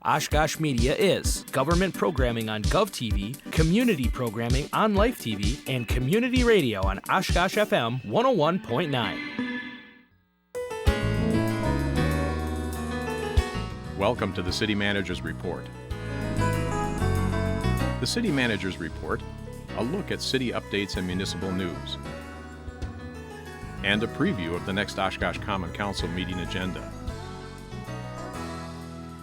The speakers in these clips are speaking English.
Oshkosh Media is government programming on GovTV, community programming on Life TV, and community radio on Oshkosh FM 101.9. Welcome to the City Manager's Report. The City Manager's Report, a look at city updates and municipal news, and a preview of the next Oshkosh Common Council meeting agenda.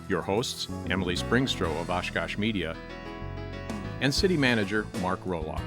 Your hosts, Emily Springstroh of Oshkosh Media and City Manager Mark Roloff.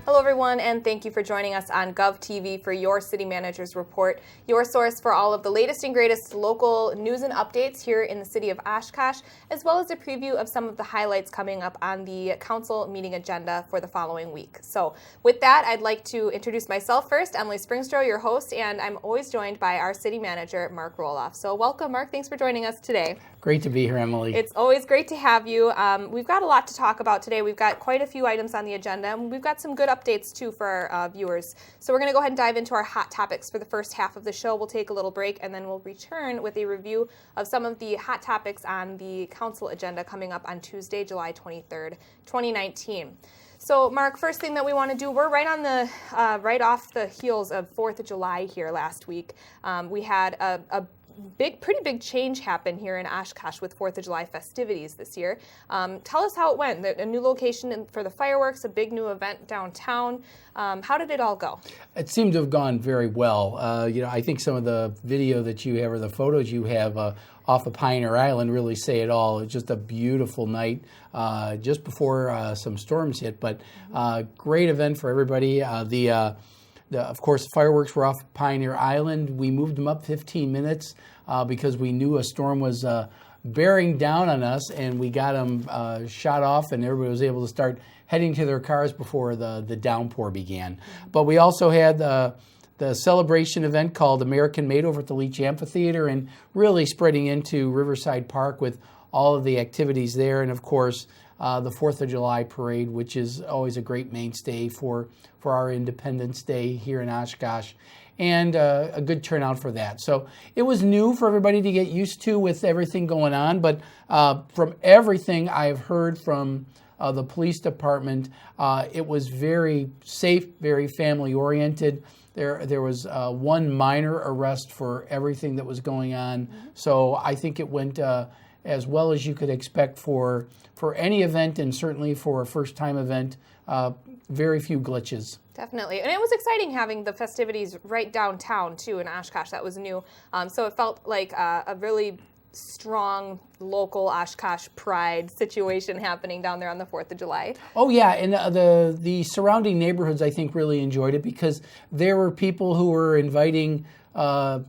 Hello everyone, and thank you for joining us on GovTV for your City Manager's Report, your source for all of the latest and greatest local news and updates here in the city of Oshkosh, as well as a preview of some of the highlights coming up on the council meeting agenda for the following week. So with that, I'd like to introduce myself first, Emily Springstroh, your host, and I'm always joined by our City Manager, Mark Roloff. So welcome, Mark. Thanks for joining us today. Great to be here, Emily. It's always great to have you. We've got a lot to talk about today. We've got quite a few items on the agenda, and we've got some good updates too for our viewers. So we're going to go ahead and dive into our hot topics for the first half of the show. We'll take a little break, and then we'll return with a review of some of the hot topics on the council agenda coming up on Tuesday, July 23rd, 2019. So, Mark, first thing that we want to do, we're right on the right off the heels of 4th of July here last week. We had a pretty big change happen here in Oshkosh with 4th of July festivities this year. Tell us how it went. A new location for the fireworks, a big new event downtown. How did it all go? It seemed to have gone very well. I think some of the video that you have or the photos you have off of Pioneer Island really say it all. It's just a beautiful night just before some storms hit, but great event for everybody. Of course, the fireworks were off Pioneer Island. We moved them up 15 minutes because we knew a storm was bearing down on us, and we got them shot off, and everybody was able to start heading to their cars before the downpour began. But we also had the celebration event called American Made over at the Leach Amphitheater, and really spreading into Riverside Park with all of the activities there, and of course, the 4th of July parade, which is always a great mainstay for our Independence Day here in Oshkosh, and a good turnout for that. So it was new for everybody to get used to with everything going on, but from everything I've heard from the police department, it was very safe, very family-oriented. There was one minor arrest for everything that was going on, so I think it went as well as you could expect for any event, and certainly for a first-time event. Very few glitches. Definitely. And it was exciting having the festivities right downtown, too, in Oshkosh. That was new. So it felt like a really strong local Oshkosh pride situation happening down there on the 4th of July. Oh, yeah. And the surrounding neighborhoods, I think, really enjoyed it because there were people who were inviting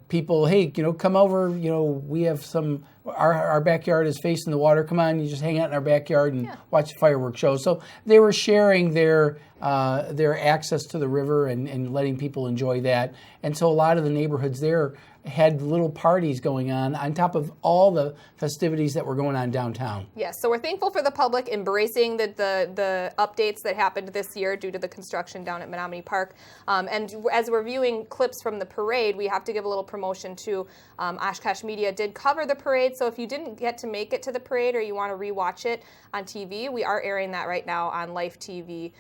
people, hey, come over, we have some, our backyard is facing the water. Come on, you just hang out in our backyard and watch the fireworks show. So they were sharing their access to the river and letting people enjoy that. And so a lot of the neighborhoods there had little parties going on top of all the festivities that were going on downtown. Yes, so we're thankful for the public embracing the updates that happened this year due to the construction down at Menominee Park. And as we're viewing clips from the parade, we have to give a little promotion to Oshkosh Media did cover the parade, so if you didn't get to make it to the parade or you want to rewatch it on TV, we are airing that right now on Life TV.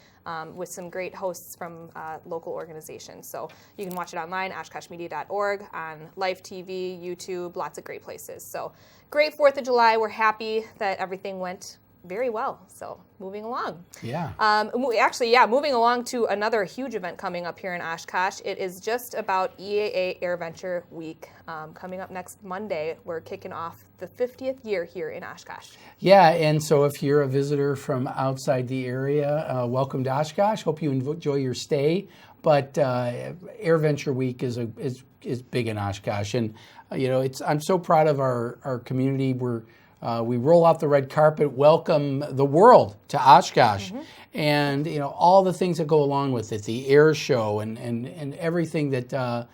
With some great hosts from local organizations. So you can watch it online, oshkoshmedia.org, on Life TV, YouTube, lots of great places. So great 4th of July. We're happy that everything went very well. So moving along. Yeah. Moving along to another huge event coming up here in Oshkosh. It is just about EAA AirVenture Week. Coming up next Monday, we're kicking off the 50th year here in Oshkosh. Yeah, and so if you're a visitor from outside the area, welcome to Oshkosh. Hope you enjoy your stay. But AirVenture Week is big in Oshkosh, and I'm so proud of our community. We roll out the red carpet, welcome the world to Oshkosh, and all the things that go along with it, the air show and everything that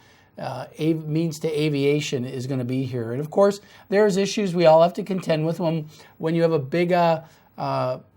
means to aviation is going to be here. And of course, there's issues we all have to contend with when you have a big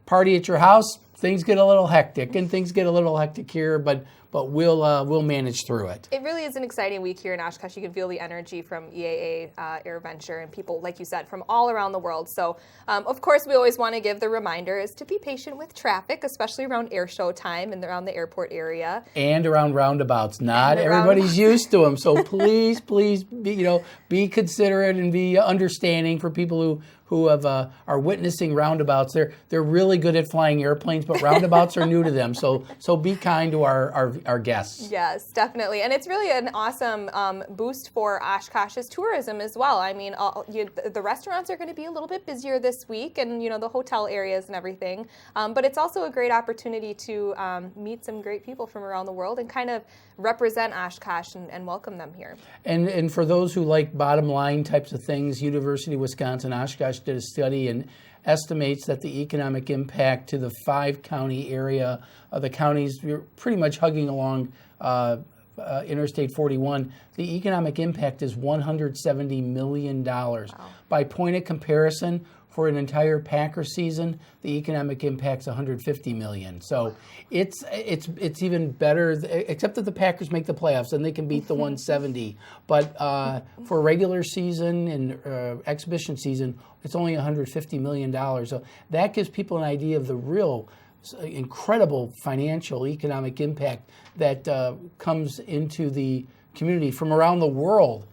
party at your house. Things get a little hectic, and things get a little hectic here, but but we'll manage through it. It really is an exciting week here in Oshkosh. You can feel the energy from EAA AirVenture and people, like you said, from all around the world. So, of course, we always want to give the reminders to be patient with traffic, especially around air show time and around the airport area. And around roundabouts. Not everybody's used to them. So please be considerate and be understanding for people who are witnessing roundabouts. They're really good at flying airplanes, but roundabouts are new to them. So be kind to our guests. Yes, definitely. And it's really an awesome boost for Oshkosh's tourism as well. I mean, the restaurants are going to be a little bit busier this week, and the hotel areas and everything. But it's also a great opportunity to meet some great people from around the world and kind of represent Oshkosh and welcome them here. And for those who like bottom line types of things, University of Wisconsin Oshkosh did a study and estimates that the economic impact to the 5-county area of the counties, we're pretty much hugging along Interstate 41, the economic impact is $170 million. Wow. By point of comparison, for an entire Packer season, the economic impact's $150 million. So it's even better, except that the Packers make the playoffs and they can beat the 170. But for regular season and exhibition season, it's only $150 million. So that gives people an idea of the real incredible financial economic impact that comes into the community from around the world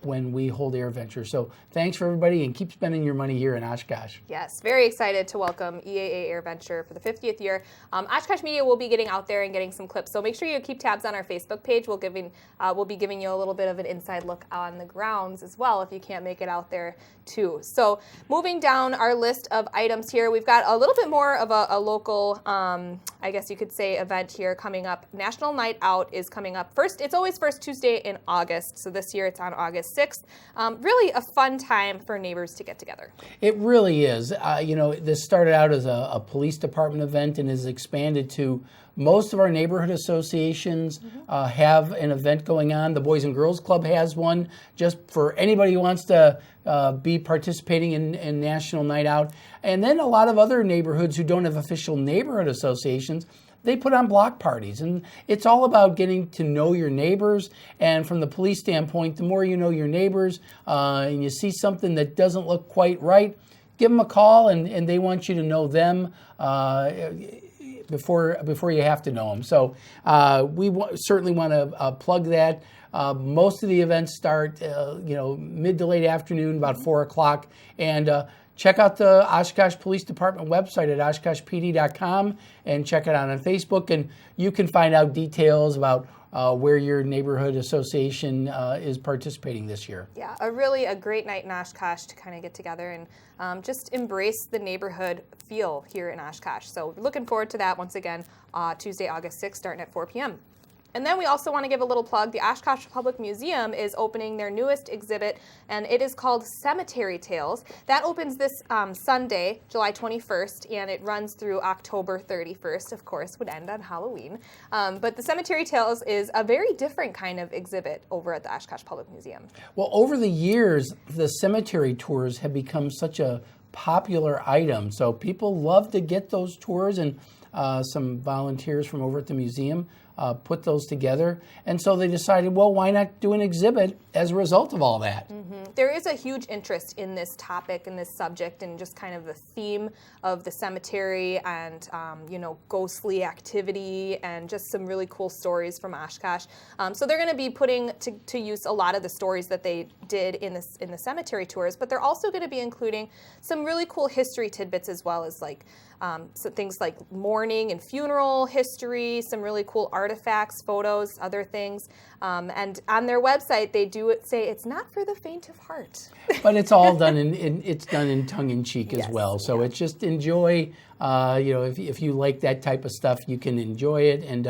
when we hold AirVenture. So thanks for everybody, and keep spending your money here in Oshkosh. Yes, very excited to welcome EAA AirVenture for the 50th year. Oshkosh Media will be getting out there and getting some clips, so make sure you keep tabs on our Facebook page. We'll be giving you a little bit of an inside look on the grounds as well if you can't make it out there too. So moving down our list of items here, we've got a little bit more of a local, I guess you could say, event here coming up. National Night Out is coming up. It's always first Tuesday in August, so this year it's on August 6th. Really a fun time for neighbors to get together. It really is. This started out as a police department event and has expanded to most of our neighborhood associations have an event going on. The Boys and Girls Club has one just for anybody who wants to be participating in National Night Out. And then a lot of other neighborhoods who don't have official neighborhood associations, they put on block parties. And it's all about getting to know your neighbors. And from the police standpoint, the more you know your neighbors and you see something that doesn't look quite right, give them a call, and they want you to know them before you have to know them. So we certainly want to plug that. Most of the events start mid to late afternoon, about 4 o'clock. And check out the Oshkosh Police Department website at oshkoshpd.com and check it out on Facebook. And you can find out details about where your neighborhood association is participating this year. Yeah, a great night in Oshkosh to kind of get together and just embrace the neighborhood feel here in Oshkosh. So looking forward to that once again, Tuesday, August 6th, starting at 4 p.m. And then we also want to give a little plug. The Oshkosh Public Museum is opening their newest exhibit, and it is called Cemetery Tales. That opens this Sunday, July 21st, and it runs through October 31st, of course, would end on Halloween. But the Cemetery Tales is a very different kind of exhibit over at the Oshkosh Public Museum. Well, over the years, the cemetery tours have become such a popular item. So people love to get those tours, and some volunteers from over at the museum put those together. And so they decided, well, why not do an exhibit as a result of all that? Mm-hmm. There is a huge interest in this topic and this subject and just kind of the theme of the cemetery and, ghostly activity and just some really cool stories from Oshkosh. So they're going to be putting to use a lot of the stories that they did in the cemetery tours, but they're also going to be including some really cool history tidbits as well as so things like mourning and funeral history, some really cool artifacts, photos, other things. And on their website, they do say it's not for the faint of heart. But it's all done in tongue-in-cheek as well. So it's just enjoy. If you like that type of stuff, you can enjoy it. And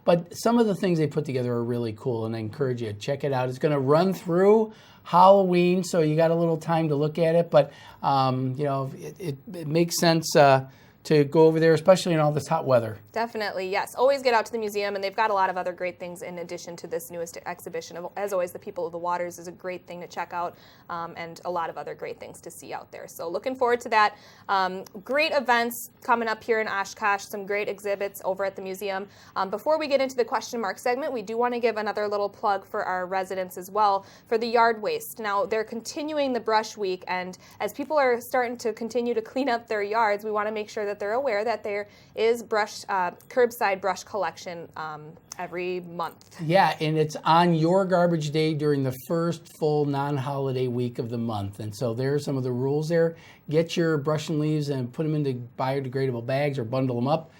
but some of the things they put together are really cool, and I encourage you to check it out. It's going to run through Halloween, so you got a little time to look at it. But it makes sense to go over there, especially in all this hot weather. Definitely, yes. Always get out to the museum, and they've got a lot of other great things in addition to this newest exhibition. As always, the People of the Waters is a great thing to check out, and a lot of other great things to see out there. So looking forward to that. Great events coming up here in Oshkosh, some great exhibits over at the museum. Before we get into the question mark segment, we do want to give another little plug for our residents as well for the yard waste. Now, they're continuing the brush week, and as people are starting to continue to clean up their yards, we want to make sure that they're aware that there is curbside brush collection every month. Yeah, and it's on your garbage day during the first full non-holiday week of the month. And so there are some of the rules there. Get your brush and leaves and put them into biodegradable bags or bundle them up.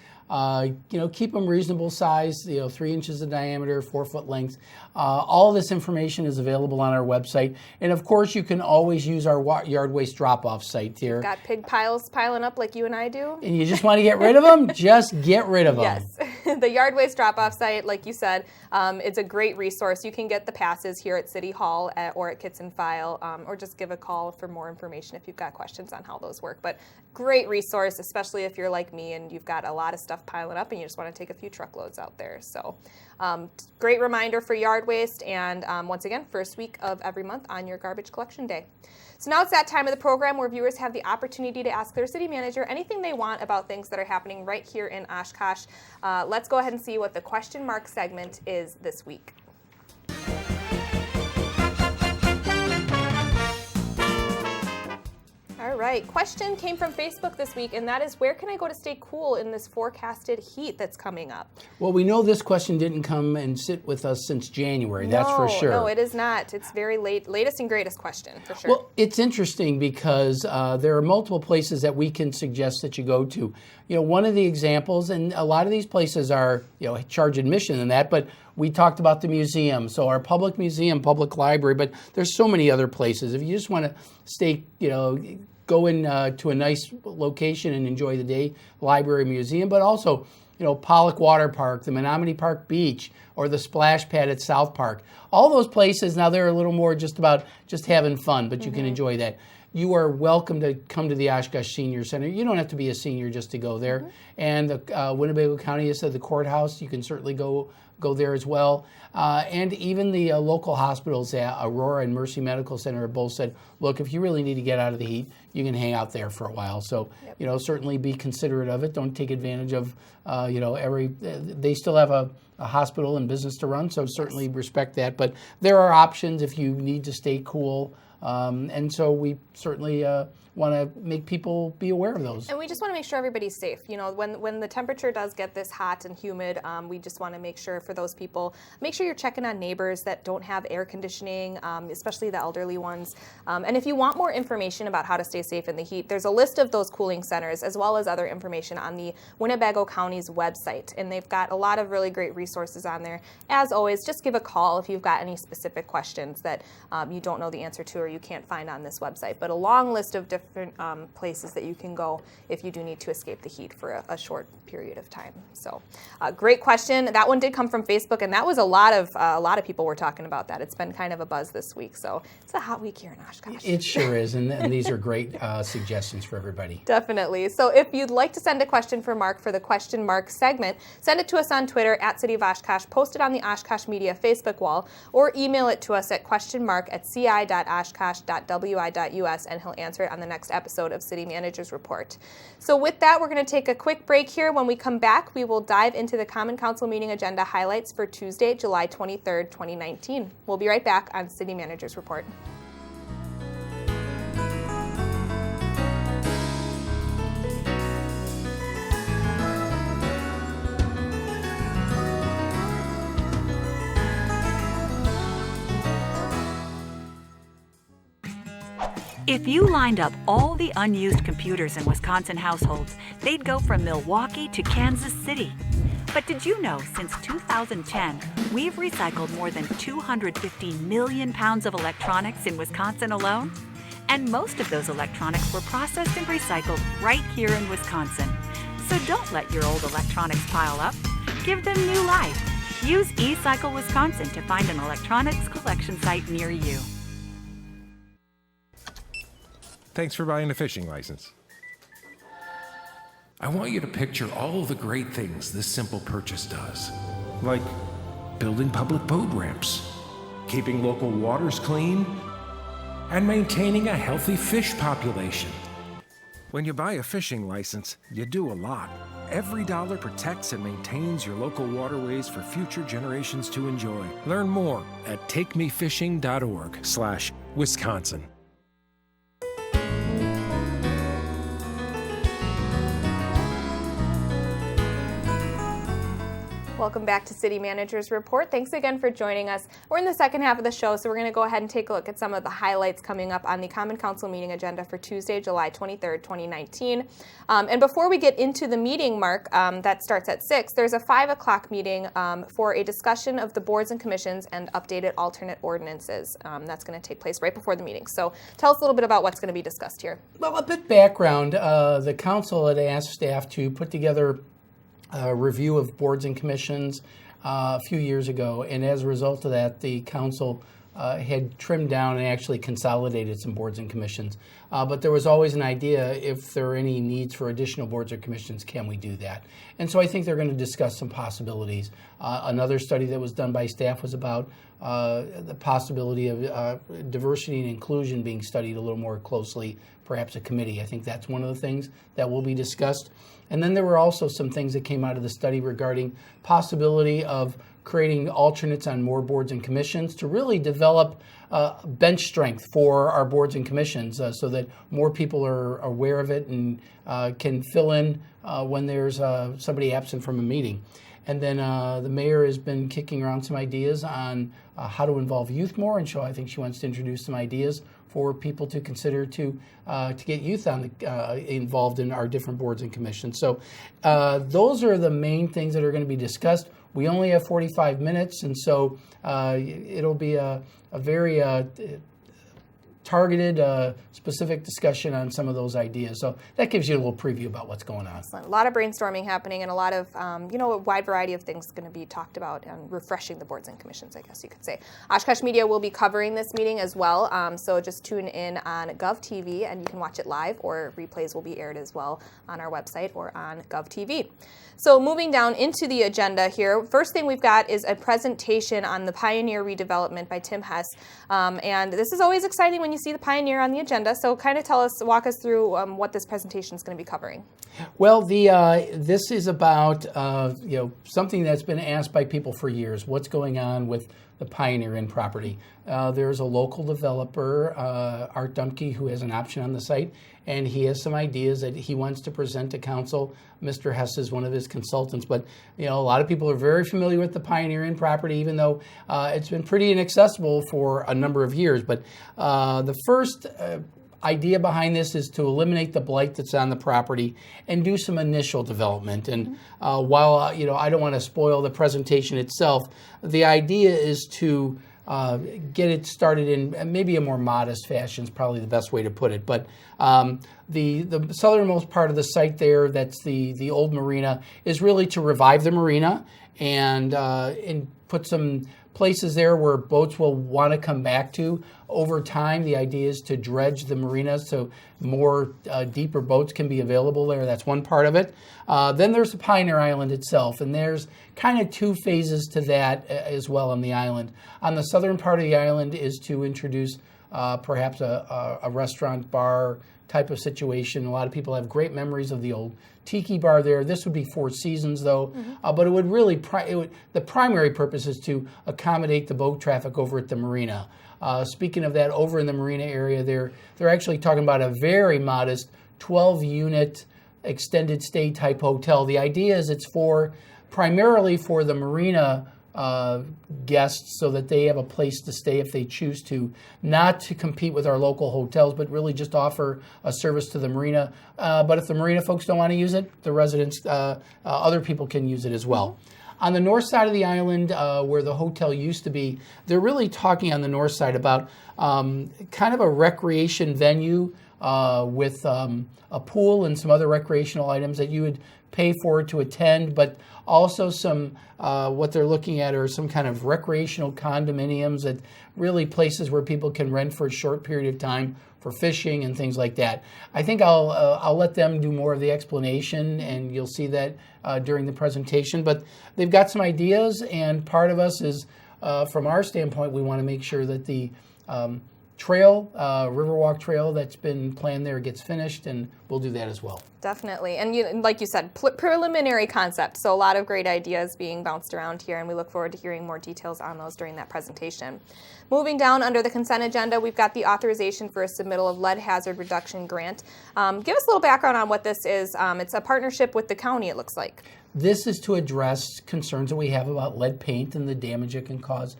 Keep them reasonable size, 3 inches in diameter, 4 foot length. All this information is available on our website. And of course, you can always use our yard waste drop-off site here. Got pig piles piling up like you and I do. And you just want to get rid of them? Just get rid of them. Yes. The yard waste drop-off site, like you said, it's a great resource. You can get the passes here at City Hall or at Kits and File, or just give a call for more information if you've got questions on how those work. But great resource, especially if you're like me and you've got a lot of stuff piling up and you just want to take a few truckloads out there. So great reminder for yard waste, and once again, first week of every month on your garbage collection day. So now it's that time of the program where viewers have the opportunity to ask their city manager anything they want about things that are happening right here in Oshkosh. Let's go ahead and see what the question mark segment is this week. All right, question came from Facebook this week, and that is, where can I go to stay cool in this forecasted heat that's coming up? Well, we know this question didn't come and sit with us since January, that's for sure. No, it is not. It's very latest and greatest question, for sure. Well, it's interesting because there are multiple places that we can suggest that you go to. One of the examples, and a lot of these places are, charge admission and that, but we talked about the museum, so our public museum, public library, but there's so many other places. If you just want to stay, go in to a nice location and enjoy the day, library, museum, but also, Pollock Water Park, the Menominee Park Beach, or the splash pad at South Park. All those places, now they're a little more just about just having fun, but you can enjoy that. You are welcome to come to the Oshkosh Senior Center. You don't have to be a senior just to go there. And the Winnebago County has said the courthouse, you can certainly go there as well. And even the local hospitals, Aurora and Mercy Medical Center, have both said, look, if you really need to get out of the heat, you can hang out there for a while. So, certainly be considerate of it. Don't take advantage of, they still have a hospital and business to run, so certainly respect that. But there are options if you need to stay cool. And so we certainly want to make people be aware of those. And we just want to make sure everybody's safe. When the temperature does get this hot and humid, we just want to make sure for those people, make sure you're checking on neighbors that don't have air conditioning, especially the elderly ones. And if you want more information about how to stay safe in the heat, there's a list of those cooling centers as well as other information on the Winnebago County's website. And they've got a lot of really great resources on there. As always, just give a call if you've got any specific questions that you don't know the answer to or you can't find on this website. But a long list of different places that you can go if you do need to escape the heat for a short period of time. So, great question. That one did come from Facebook, and that was a lot of people were talking about that. It's been kind of a buzz this week, so it's a hot week here in Oshkosh. It sure is, and these are great suggestions for everybody. Definitely. So if you'd like to send a question for Mark for the question mark segment, send it to us on Twitter at City of Oshkosh, post it on the Oshkosh Media Facebook wall, or email it to us at questionmark@ci.oshkosh.wi.us, and he'll answer it on the next episode of City Manager's Report. So with that, we're going to take a quick break here. When we come back, we will dive into the Common Council meeting agenda highlights for Tuesday, July 23rd, 2019. We'll be right back on City Manager's Report. If you lined up all the unused computers in Wisconsin households, they'd go from Milwaukee to Kansas City. But did you know since 2010, we've recycled more than 250 million pounds of electronics in Wisconsin alone? And most of those electronics were processed and recycled right here in Wisconsin. So don't let your old electronics pile up. Give them new life. Use eCycle Wisconsin to find an electronics collection site near you. Thanks for buying a fishing license. I want you to picture all of the great things this simple purchase does. Like building public boat ramps, keeping local waters clean, and maintaining a healthy fish population. When you buy a fishing license, you do a lot. Every dollar protects and maintains your local waterways for future generations to enjoy. Learn more at takemefishing.org/Wisconsin. Welcome back to City Manager's Report. Thanks again for joining us. We're in the second half of the show, so we're going to go ahead and take a look at some of the highlights coming up on the Common Council meeting agenda for Tuesday, July 23rd, 2019. And before we get into the meeting, Mark, that starts at 6, there's a 5 o'clock meeting for a discussion of the boards and commissions and updated alternate ordinances. That's going to take place right before the meeting. So tell us a little bit about what's going to be discussed here. Well, a bit background. The council had asked staff to put together a review of boards and commissions a few years ago, and as a result of that, the council had trimmed down and actually consolidated some boards and commissions. But there was always an idea, if there are any needs for additional boards or commissions, can we do that? And so I think they're going to discuss some possibilities. Another study that was done by staff was about the possibility of diversity and inclusion being studied a little more closely, perhaps a committee. I think that's one of the things that will be discussed. And then there were also some things that came out of the study regarding possibility of creating alternates on more boards and commissions to really develop bench strength for our boards and commissions so that more people are aware of it and can fill in when there's somebody absent from a meeting. And then the mayor has been kicking around some ideas on how to involve youth more, and so I think she wants to introduce some ideas for people to consider to get youth involved in our different boards and commissions. So those are the main things that are going to be discussed. We only have 45 minutes, and so it'll be a very targeted, specific discussion on some of those ideas. So that gives you a little preview about what's going on. Excellent. A lot of brainstorming happening and a lot of, a wide variety of things going to be talked about and refreshing the boards and commissions, I guess you could say. Oshkosh Media will be covering this meeting as well, so just tune in on GovTV and you can watch it live, or replays will be aired as well on our website or on GovTV. So moving down into the agenda here, first thing we've got is a presentation on the Pioneer redevelopment by Tim Hess. And this is always exciting when you see the Pioneer on the agenda. So kind of walk us through what this presentation is going to be covering. Well, this is about something that's been asked by people for years. What's going on with the Pioneer Inn property? There's a local developer, Art Dumke, who has an option on the site, and he has some ideas that he wants to present to council. Mr. Hess is one of his consultants, but a lot of people are very familiar with the Pioneer Inn property, even though it's been pretty inaccessible for a number of years. But the first idea behind this is to eliminate the blight that's on the property and do some initial development. And while I don't want to spoil the presentation itself, the idea is to get it started in maybe a more modest fashion is probably the best way to put it. But the southernmost part of the site there, that's the old marina, is really to revive the marina and put some places there where boats will want to come back to. Over time, the idea is to dredge the marina so more deeper boats can be available there. That's one part of it. Then there's the Pioneer Island itself, and there's kind of two phases to that as well on the island. On the southern part of the island is to introduce perhaps a restaurant bar type of situation. A lot of people have great memories of the old tiki bar there. This would be Four Seasons, though, but it would really the primary purpose is to accommodate the boat traffic over at the marina. Speaking of that, over in the marina area, they're actually talking about a very modest 12-unit extended stay type hotel. The idea is it's primarily for the marina guests, so that they have a place to stay if they choose to, not to compete with our local hotels, but really just offer a service to the marina. But if the marina folks don't want to use it, the residents, other people can use it as well. On the north side of the island, where the hotel used to be, they're really talking on the north side about kind of a recreation venue with a pool and some other recreational items that you would pay for to attend, but also some what they're looking at are some kind of recreational condominiums, at really places where people can rent for a short period of time for fishing and things like that. I think I'll let them do more of the explanation, and you'll see that during the presentation. But they've got some ideas, and part of us is, from our standpoint, we want to make sure that the trail, Riverwalk Trail that's been planned there gets finished, and we'll do that as well. Definitely. And like you said, preliminary concept. So a lot of great ideas being bounced around here, and we look forward to hearing more details on those during that presentation. Moving down under the consent agenda, we've got the authorization for a submittal of lead hazard reduction grant. Give us a little background on what this is. It's a partnership with the county, it looks like. This is to address concerns that we have about lead paint and the damage it can cause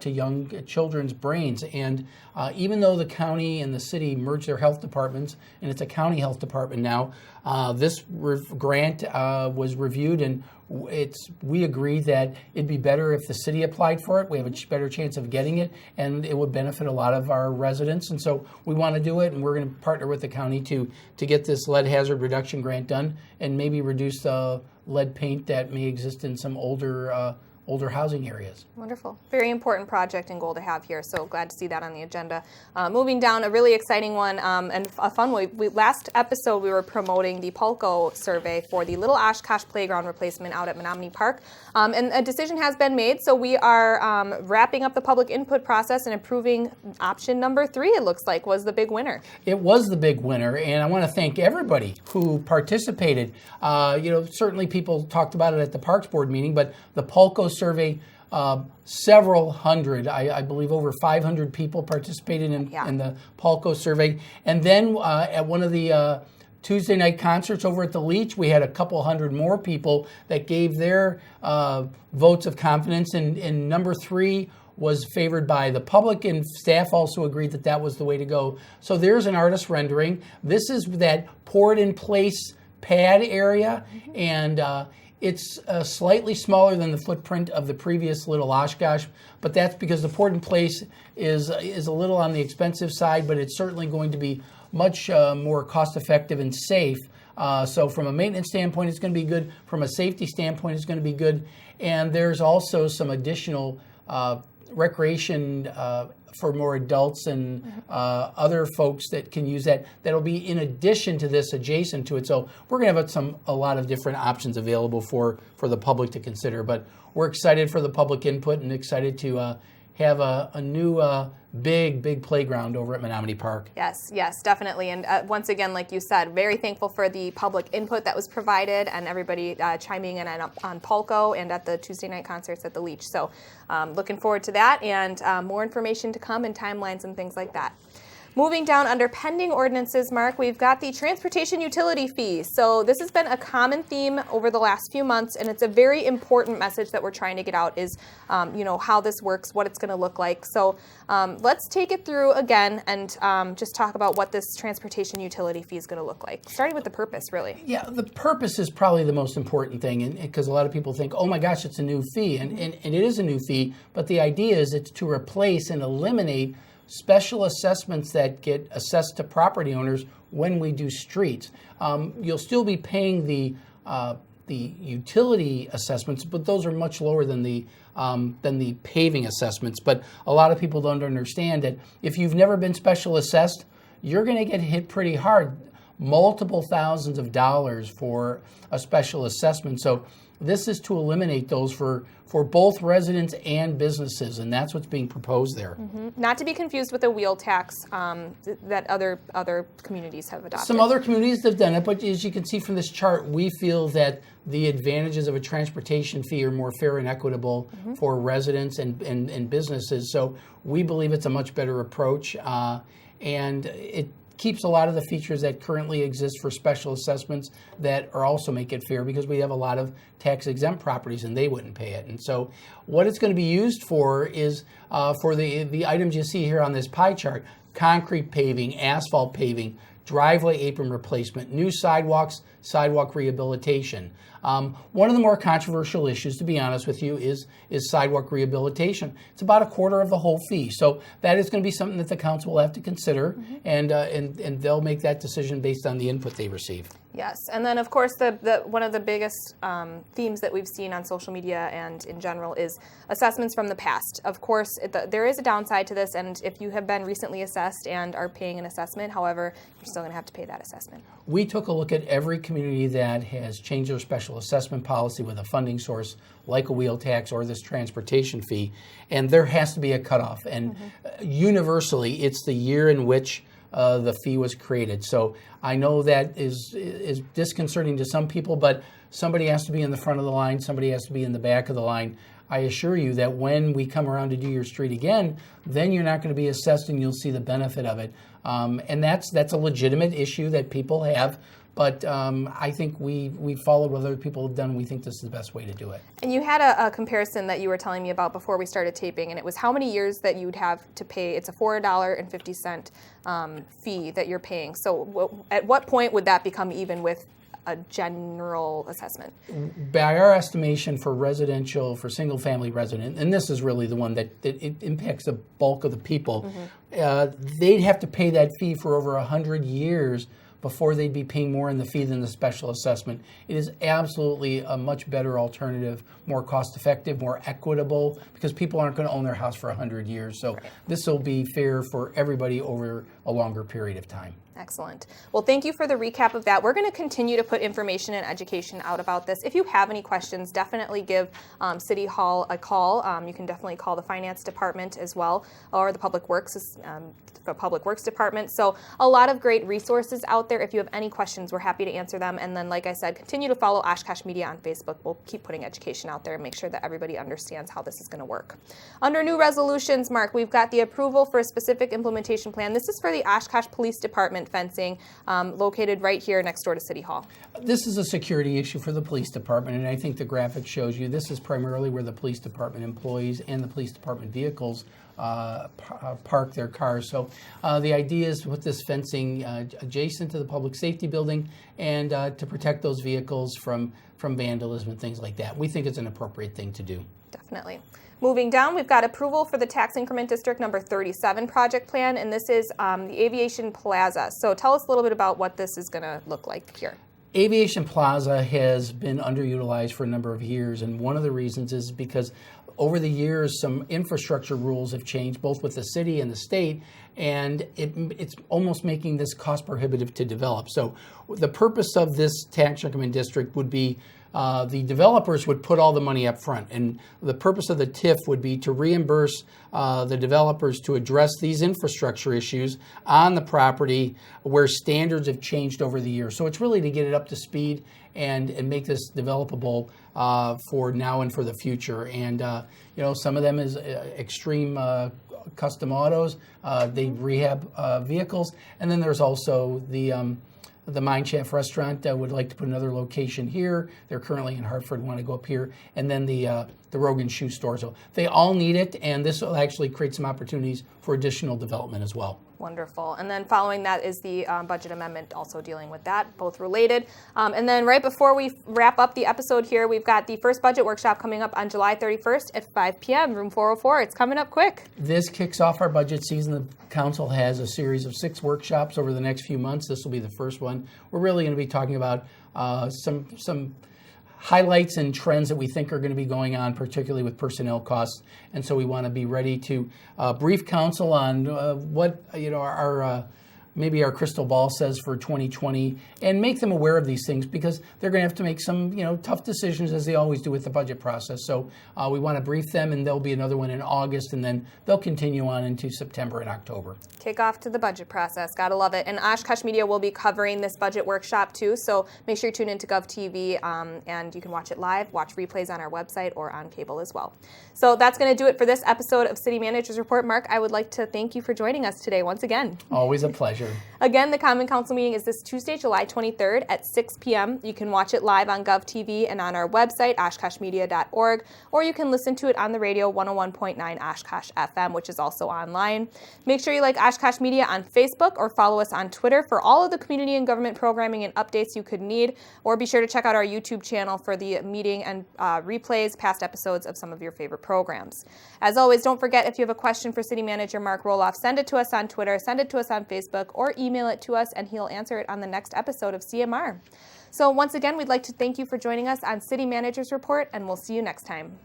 to young children's brains. And even though the county and the city merged their health departments, and it's a county health department now, this grant was reviewed, and we agreed that it'd be better if the city applied for it. We have a better chance of getting it, and it would benefit a lot of our residents. And so we want to do it, and we're going to partner with the county to get this lead hazard reduction grant done, and maybe reduce the lead paint that may exist in some older housing areas. Wonderful. Very important project and goal to have here, so glad to see that on the agenda. Moving down, a really exciting one and a fun one. Last episode, we were promoting the Pulco survey for the Little Oshkosh Playground replacement out at Menominee Park, and a decision has been made, so we are wrapping up the public input process and approving option number 3, it looks like, was the big winner. It was the big winner, and I want to thank everybody who participated. Certainly people talked about it at the Parks Board meeting, but the Pulco survey, several hundred, I believe over 500 people participated in the Pulco survey. And then at one of the Tuesday night concerts over at the Leach, we had a couple hundred more people that gave their votes of confidence. And number 3 was favored by the public, and staff also agreed that that was the way to go. So there's an artist rendering. This is that poured in place pad area, and it's slightly smaller than the footprint of the previous Little Oshkosh, but that's because the poured in place is a little on the expensive side, but it's certainly going to be much more cost effective and safe. So from a maintenance standpoint, it's going to be good. From a safety standpoint, it's going to be good. And there's also some additional recreation for more adults and other folks that can use that. That'll be in addition to this, adjacent to it. So we're going to have a lot of different options available for the public to consider. But we're excited for the public input and excited to have a new big playground over at Menominee Park. Yes, definitely. And once again, like you said, very thankful for the public input that was provided and everybody chiming in on Pulco and at the Tuesday night concerts at the Leach. So looking forward to that, and more information to come and timelines and things like that. Moving down under pending ordinances, Mark, we've got the transportation utility fee. So this has been a common theme over the last few months, and it's a very important message that we're trying to get out is, how this works, what it's going to look like. So let's take it through again and just talk about what this transportation utility fee is going to look like, starting with the purpose, really. Yeah, the purpose is probably the most important thing, because a lot of people think, oh my gosh, it's a new fee, and it is a new fee, but the idea is it's to replace and eliminate special assessments that get assessed to property owners when we do streets. You'll still be paying the utility assessments, but those are much lower than the paving assessments. But a lot of people don't understand that if you've never been special assessed, you're going to get hit pretty hard, multiple thousands of dollars for a special assessment. So this is to eliminate those for both residents and businesses, and that's what's being proposed there. Mm-hmm. Not to be confused with a wheel tax that other communities have adopted. Some other communities have done it, but as you can see from this chart, we feel that the advantages of a transportation fee are more fair and equitable for residents and businesses. So we believe it's a much better approach, and it keeps a lot of the features that currently exist for special assessments that are also make it fair, because we have a lot of tax exempt properties and they wouldn't pay it. And so what it's going to be used for is for the items you see here on this pie chart: concrete paving, asphalt paving, driveway apron replacement, new sidewalks, sidewalk rehabilitation. One of the more controversial issues, to be honest with you, is sidewalk rehabilitation. It's about a quarter of the whole fee. So that is going to be something that the council will have to consider, and they'll make that decision based on the input they receive. Yes, and then of course the one of the biggest themes that we've seen on social media and in general is assessments from the past. Of course, there is a downside to this, and if you have been recently assessed and are paying an assessment, however, you're still going to have to pay that assessment. We took a look at every community that has changed their special assessment policy with a funding source like a wheel tax or this transportation fee, and there has to be a cutoff. And universally, it's the year in which the fee was created. So I know that is disconcerting to some people, but somebody has to be in the front of the line, somebody has to be in the back of the line. I assure you that when we come around to do your street again, then you're not going to be assessed and you'll see the benefit of it. And that's a legitimate issue that people have. But I think we followed what other people have done. We think this is the best way to do it. And you had a comparison that you were telling me about before we started taping, and it was how many years that you'd have to pay. It's a $4.50 fee that you're paying. So at what point would that become even with a general assessment? By our estimation for residential, for single-family resident, and this is really the one that it impacts the bulk of the people, they'd have to pay that fee for over 100 years before they'd be paying more in the fee than the special assessment. It is absolutely a much better alternative, more cost-effective, more equitable, because people aren't going to own their house for 100 years. So this will be fair for everybody over a longer period of time. Excellent. Well, thank you for the recap of that. We're going to continue to put information and education out about this. If you have any questions, definitely give City Hall a call. You can definitely call the Finance Department as well, or the Public Works Department. So a lot of great resources out there. If you have any questions, we're happy to answer them. And then, like I said, continue to follow Oshkosh Media on Facebook. We'll keep putting education out there and make sure that everybody understands how this is going to work. Under new resolutions, Mark, we've got the approval for a specific implementation plan. This is for the Oshkosh Police Department fencing located right here next door to City Hall. This is a security issue for the police department, and I think the graphic shows you this is primarily where the police department employees and the police department vehicles park their cars. So the idea is to put this fencing adjacent to the public safety building and to protect those vehicles from vandalism and things like that. We think it's an appropriate thing to do. Definitely. Moving down, we've got approval for the Tax Increment District number 37 project plan, and this is the Aviation Plaza. So tell us a little bit about what this is going to look like here. Aviation Plaza has been underutilized for a number of years, and one of the reasons is because over the years some infrastructure rules have changed both with the city and the state, and it's almost making this cost prohibitive to develop. So the purpose of this tax increment district would be the developers would put all the money up front, and the purpose of the TIF would be to reimburse the developers to address these infrastructure issues on the property where standards have changed over the years. So it's really to get it up to speed and make this developable for now and for the future. And some of them is extreme custom autos. They rehab vehicles, and then there's also the Mine Shaft restaurant would like to put another location here. They're currently in Hartford, want to go up here. And then the Rogan Shoe Store. So they all need it, and this will actually create some opportunities for additional development as well. Wonderful. And then following that is the budget amendment also dealing with that, both related. And then right before we wrap up the episode here, we've got the first budget workshop coming up on July 31st at 5 p.m., room 404. It's coming up quick. This kicks off our budget season. The council has a series of 6 workshops over the next few months. This will be the first one. We're really going to be talking about some highlights and trends that we think are going to be going on, particularly with personnel costs. And so we want to be ready to brief council on what maybe our crystal ball says for 2020, and make them aware of these things, because they're going to have to make some tough decisions, as they always do with the budget process. So we want to brief them, and there'll be another one in August, and then they'll continue on into September and October. Kick off to the budget process. Gotta love it. And Oshkosh Media will be covering this budget workshop too, so make sure you tune into GovTV, and you can watch it live, watch replays on our website or on cable as well. So that's going to do it for this episode of City Manager's Report. Mark, I would like to thank you for joining us today once again. Always a pleasure. Again, the Common Council meeting is this Tuesday, July 23rd at 6 p.m. You can watch it live on GovTV and on our website, oshkoshmedia.org, or you can listen to it on the radio 101.9 Oshkosh FM, which is also online. Make sure you like Oshkosh Media on Facebook or follow us on Twitter for all of the community and government programming and updates you could need, or be sure to check out our YouTube channel for the meeting and replays, past episodes of some of your favorite programs. As always, don't forget, if you have a question for City Manager Mark Roloff, send it to us on Twitter, send it to us on Facebook, or email it to us and he'll answer it on the next episode of CMR. So once again, we'd like to thank you for joining us on City Managers Report, and we'll see you next time.